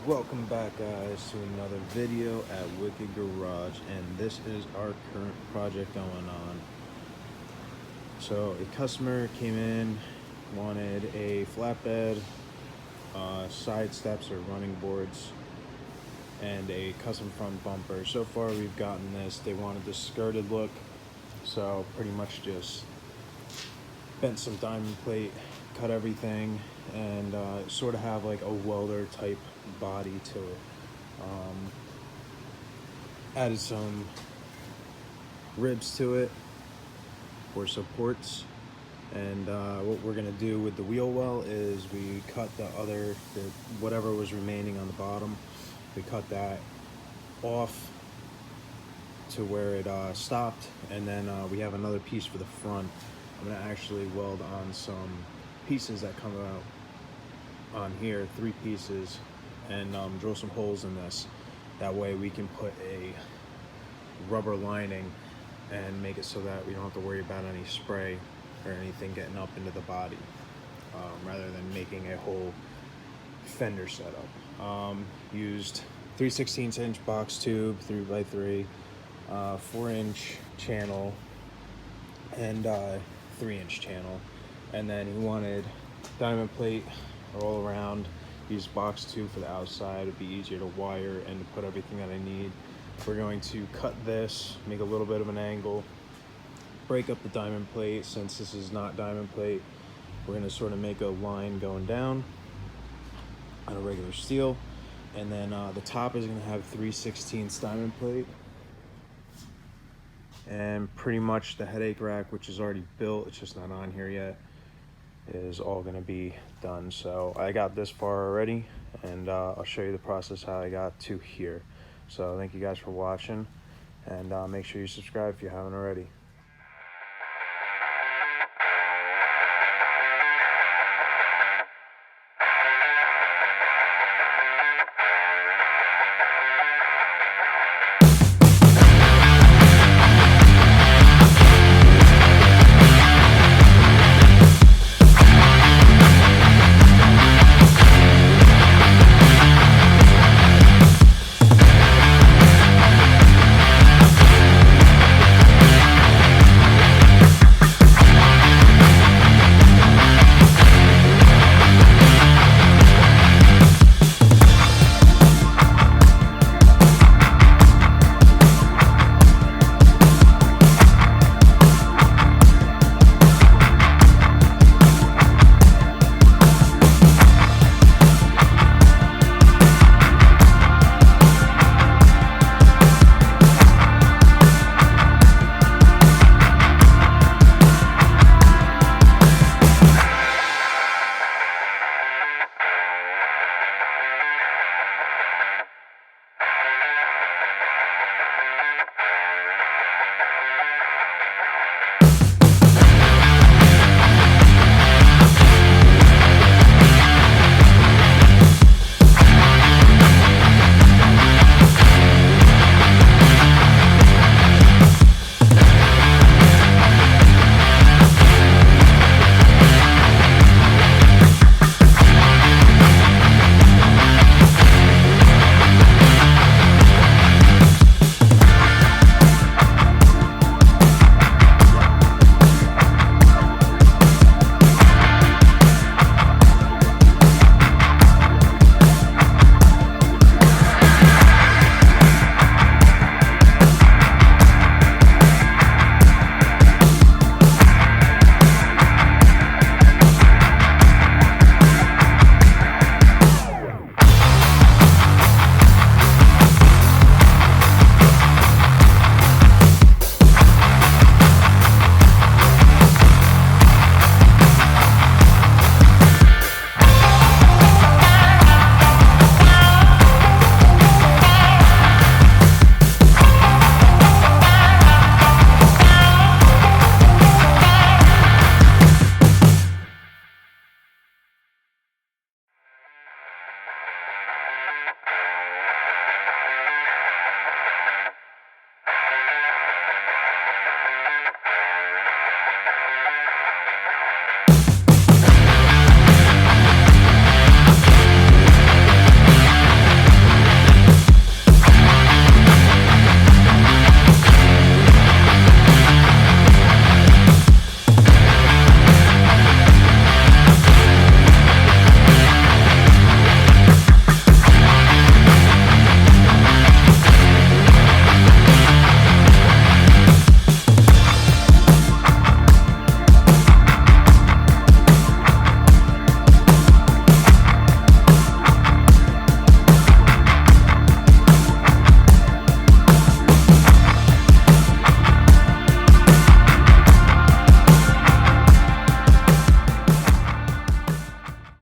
Welcome back, guys, to another video at Wicked Garage, and this is our current project going on. So a customer came in, wanted a flatbed, side steps or running boards, and a custom front bumper. So far we've gotten this. They wanted the skirted look, so pretty much just bent some diamond plate, cut everything, and sort of have like a welder type body to it. Added some ribs to it for supports, and what we're gonna do with the wheel well is we cut whatever was remaining on the bottom, we cut that off to where it stopped, and then we have another piece for the front. I'm gonna actually weld on some pieces that come out on here, 3 pieces, and drill some holes in this. That way we can put a rubber lining and make it so that we don't have to worry about any spray or anything getting up into the body, rather than making a whole fender setup. Used 3/16" box tube, 3x3, 4" channel, and 3" channel, and then he wanted diamond plate all around. Use box tube for the outside. It'd be easier to wire and to put everything that I need. We're going to cut this, make a little bit of an angle, break up the diamond plate. Since this is not diamond plate, we're going to sort of make a line going down on a regular steel, and then the top is going to have 3/16 diamond plate, and pretty much the headache rack, which is already built, it's just not on here yet, is all going to be done. So I got this far already, and I'll show you the process how I got to here. So thank you guys for watching, and make sure you subscribe if you haven't already.